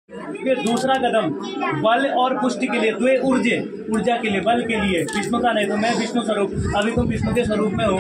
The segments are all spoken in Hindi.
फिर दूसरा कदम बल और पुष्टि के लिए, द्वे ऊर्जा के लिए, बल के लिए विष्णु का नहीं तो मैं विष्णु स्वरूप, अभी तुम विष्णु के स्वरूप में हो,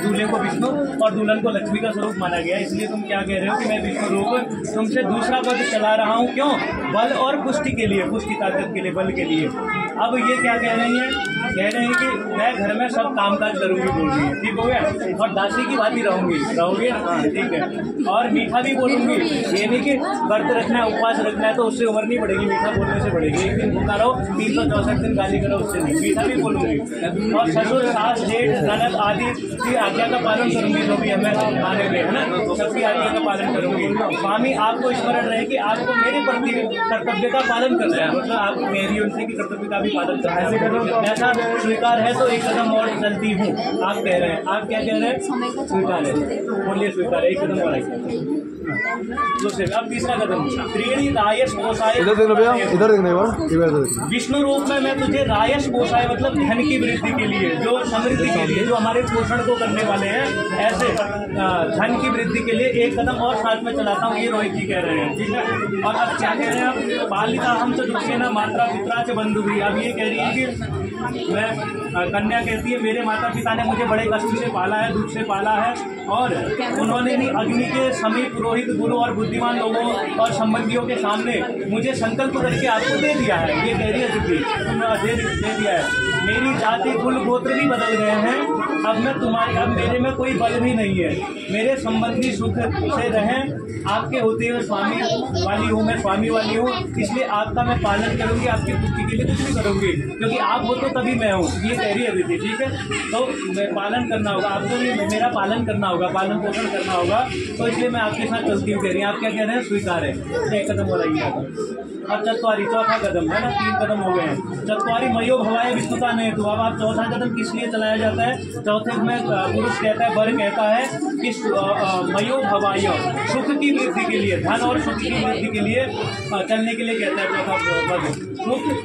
दूल्हे को विष्णु और दुल्हन को लक्ष्मी का स्वरूप माना गया, इसलिए तुम क्या कह रहे हो कि मैं विष्णु रूप तुमसे दूसरा पद चला रहा हूँ। क्यों? बल और पुष्टि के लिए, पुष्टि ताकत के लिए, बल के लिए। अब ये क्या कह रही हैं? कह रहे हैं कि मैं घर में सब कामकाज करूंगी, बोल रही है, ठीक हो गया, और दासी की बात ही रहोगे, हाँ ठीक है, और मीठा भी बोलूंगी, ये नहीं कि व्रत रखना है, उपवास रखना है तो उससे उम्र नहीं बढ़ेगी, मीठा बोलने से बढ़ेगी, एक दिन भूखा रहो 364 दिन गाली करो उससे नहीं, मीठा भी बोलूंगी, और ससुर सास जेठ ननद आदि की आज्ञा का पालन करूंगी, जो भी हमें खाने में है ना, सबकी आज्ञा का पालन करूंगी। स्वामी आपको स्मरण रहे कि आपको मेरे प्रति कर्तव्य का पालन करना है, मतलब आप मेरी उनसे की कर्तव्य का भी पालन करना है, ऐसा स्वीकार है तो एक कदम और चलती हूँ। आप कह रहे हैं, आप क्या कह रहे हैं? स्वीकार है, बोलिए स्वीकार है, एक कदम और आइए। अब तीसरा कदम, त्रीणी रायस पोषाय, इधर देखना भैया, इधर देखना, विष्णु रूप में मैं तुझे रायस पोषाय मतलब धन की वृद्धि के लिए, जो समृद्धि के लिए, जो हमारे पोषण को करने वाले हैं, ऐसे धन की वृद्धि के लिए एक कदम और साथ में चलाता हूँ, ये रोहित जी कह रहे हैं, ठीक है। और अब क्या कह रहे हैं? बालिका हम से दुखे ना मात्रा पिता से बंधु भी, अब ये कह रही है कि मैं, कन्या कहती है मेरे माता पिता ने मुझे बड़े कष्ट से पाला है, दुख से पाला है, और उन्होंने ही अग्नि के समीप पुरोहित गुरु और बुद्धिमान लोगों और संबंधियों के सामने मुझे संकल्प करके आपको दे दिया है, ये कह रही है दे दिया है। मेरी जाति कुल गोत्र भी बदल गए हैं, अब मेरे में कोई बल भी नहीं है, मेरे संबंधी सुख से रहें, आपके होते हुए स्वामी वाली हूँ, मैं स्वामी वाली हूँ, इसलिए आपका मैं पालन करूंगी, आपकी पुष्टि के लिए कुछ भी करूंगी, क्योंकि आप हो तो तभी मैं हूँ, ये कह रही है दीदी, ठीक है। तो मैं पालन करना होगा आपको, भी मेरा पालन करना होगा, पालन पोषण करना होगा, तो इसलिए मैं आपके साथ चलती हूँ, कह रही हैं। आप क्या कह रहे हैं? स्वीकार है, एक कदम हो रही है। अब चतवारी, चौथा कदम है ना, 3 कदम हो गए हैं। चतवारी मयो भवाय विष्णुता नहीं तो, अब आप चौथा कदम किस लिए चलाया जाता है? चौथे में पुरुष कहता है, वर कहता है कि मयो भवाय, सुख की वृद्धि के लिए, धन और सुख की वृद्धि के लिए चलने के लिए कहता है चौथा पद,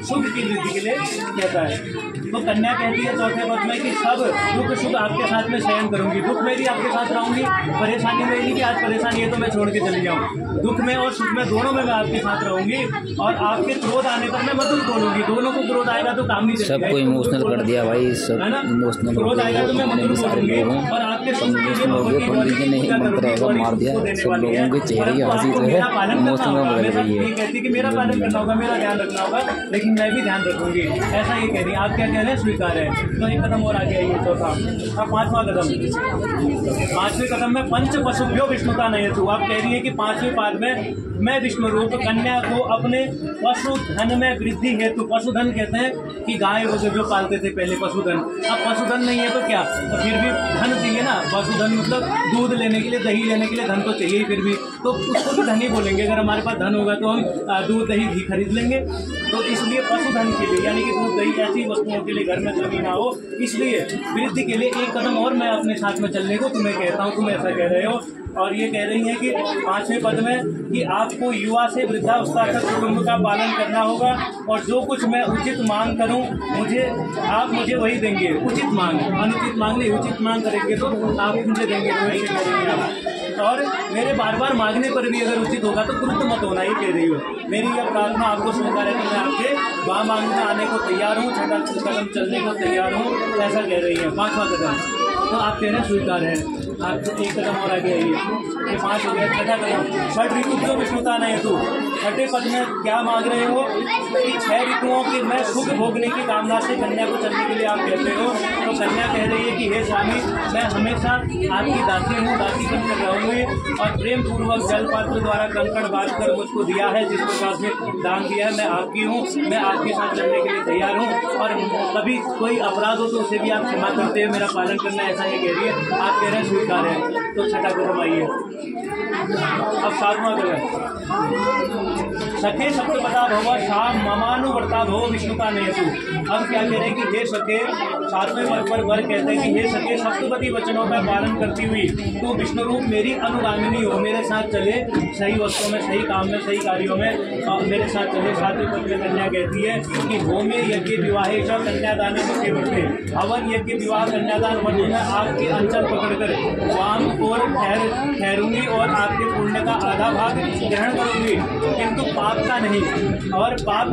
सुख की वृद्धि के लिए कहता है। तो कन्या कहती है चौथे पद में कि सब दुख सुख आपके साथ में शयन करूंगी, दुख में भी आपके साथ रहूंगी, परेशानी में नहीं कि आज परेशानी है तो मैं छोड़ के चली जाऊँ, दुख में और सुख में दोनों में मैं आपके साथ रहूंगी, और आपके क्रोध आने पर मैं मधुर बोलूंगी, दोनों को क्रोध आएगा तो काम नहीं चलेगा, सबको इमोशनल कर दिया भाई, सब है ना, इमोशनल क्रोध आएगा तो मैं मधुर बोलूंगी, और आपके मार दिया, सब लोगों के चेहरे की हंसी जो है इमोशनल बदल गई है। कहती कि मेरा पालन करना होगा, मेरा ध्यान रखना होगा, लेकिन मैं भी ध्यान रखूंगी, ऐसा ये कह रही है। आप क्या कह रहे हैं? स्वीकार है, तो एक कदम और आगे आइए, चौथा। अब पांचवा कदम, पांचवें कदम में पंच पशुभ्यो विष्णुता नहीं तू, आप कह रही है कि पांचवें पाद में मैं विष्णु रूप कन्या को अपने पशुधन में वृद्धि हेतु, पशुधन कहते हैं कि गाय वगैरह जो पालते थे पहले पशुधन, अब पशुधन नहीं है तो क्या, तो फिर भी धन चाहिए ना, पशुधन मतलब दूध लेने के लिए, दही लेने के लिए धन तो चाहिए ही, फिर भी तो उसको भी धन ही बोलेंगे, अगर हमारे पास धन होगा तो हम दूध दही घी खरीद लेंगे, तो इसलिए पशुधन के लिए, यानी कि दूध दही ऐसी वस्तुओं के लिए घर में कमी ना हो, इसलिए वृद्धि के लिए एक कदम और मैं अपने साथ में चलने को तुम्हें कहता हूँ, तुम ऐसा कह रहे हो। और ये कह रही है कि पांचवें पद में कि आपको युवा से वृद्धावस्था तक कुटुंब का पालन करना होगा, और जो कुछ मैं उचित मांग करूं आप मुझे वही देंगे, उचित मांग, अनुचित मांग नहीं, उचित मांग करेंगे तो आप मुझे देंगे, वैसे करेंगे आप, और मेरे बार बार मांगने पर भी अगर उचित होगा तो क्रुद्ध मत होना, ये कह रही हो। मेरी यह प्रार्थना आपको स्वीकार है कि मैं आपके वहाँ मांगने आने को तैयार हूँ, छठा कदम चलने को तैयार हूँ, ऐसा कह रही है। पांचवा कदम तो आप कह रहे हैं स्वीकार है, आप एक कदम और आगे आइए, ये 5 हो गया। छठा कदम, छठ ऋतु जो विष्णुता नहीं तू, छठे पद में क्या मांग रहे हो कि 6 ऋतुओं के मैं सुख भोगने की कामना से कन्या को चलने के लिए आप कहते हो, तो कन्या कह रही है कि हे स्वामी मैं हमेशा आपकी दासी हूँ, दासी बनकर रहूंगी, और प्रेम पूर्वक जल पात्र द्वारा कंकड़ बांध कर मुझको दिया है, जिस प्रकार से दान दिया है, मैं आपकी हूँ, मैं आपके साथ चलने के लिए तैयार हूँ, और कभी कोई अपराध हो तो उसे भी आप क्षमा करते हैं, मेरा पालन करना, ऐसा ये कह रही है। आप कह रहे हैं स्वीकार है, तो छठा कदम आइए। अब 7वां कदम, सखे सप्तपदा भव शाम ममानुवर्ता भव विष्णुता नहीं तू, अब क्या कह रहे हैं कि हे सखे, 7वें पद पर वर कहते हैं कि हे सखे सप्तपदी वचनों का पालन करती हुई तू विष्णु रूप मेरी अनुगामिनी हो, मेरे साथ चले सही वस्तुओं में, सही काम में, सही कार्यों में मेरे साथ चले। 7वें पद में कन्या कहती है कि होमे यज्ञ विवाहे च कन्यादान मुखे बढ़ते, हवन यज्ञ विवाह कन्यादान वर्ष में आपके अंचल पकड़कर वाम और ठहरूंगी और आपके पुण्य का आधा भाग ग्रहण करूंगी, किंतु पाप पाप का नहीं और पाप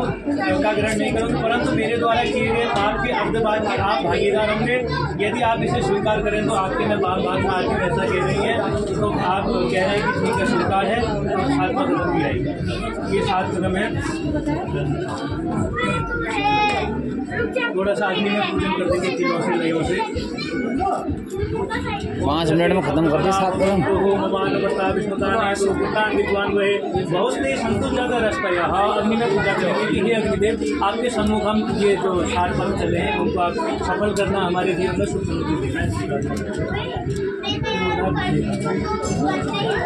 का ग्रहण नहीं करूँगी, परंतु मेरे द्वारा किए गए पाप के अब्दबाद में आप भागीदार होंगे। यदि आप इसे स्वीकार करें तो आपके मैं बाप में आके ऐसा कह रही है, तो आप कह रहे हैं कि ठीक है स्वीकार है, तो 7वां कदम भी आएगा। ये 7 कदम है। थोड़ा सा आदमी में पूजन कर देंगे किलों से नयों से। 5 मिनट में खत्म कर दे 7 कदम। बहुत से संतुष्ट जाकर रस पाया। हाँ, अग्नि में पूजा करेंगे कि हे अग्निदेव, आपके सम्मुख हम ये जो 7 पद चले हैं उनको आप सफल करना, हमारे जीवन में सुख समृद्धि देना।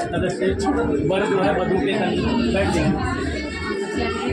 सदस्य वर्ग जो है वधु के बैठ जाएंगे।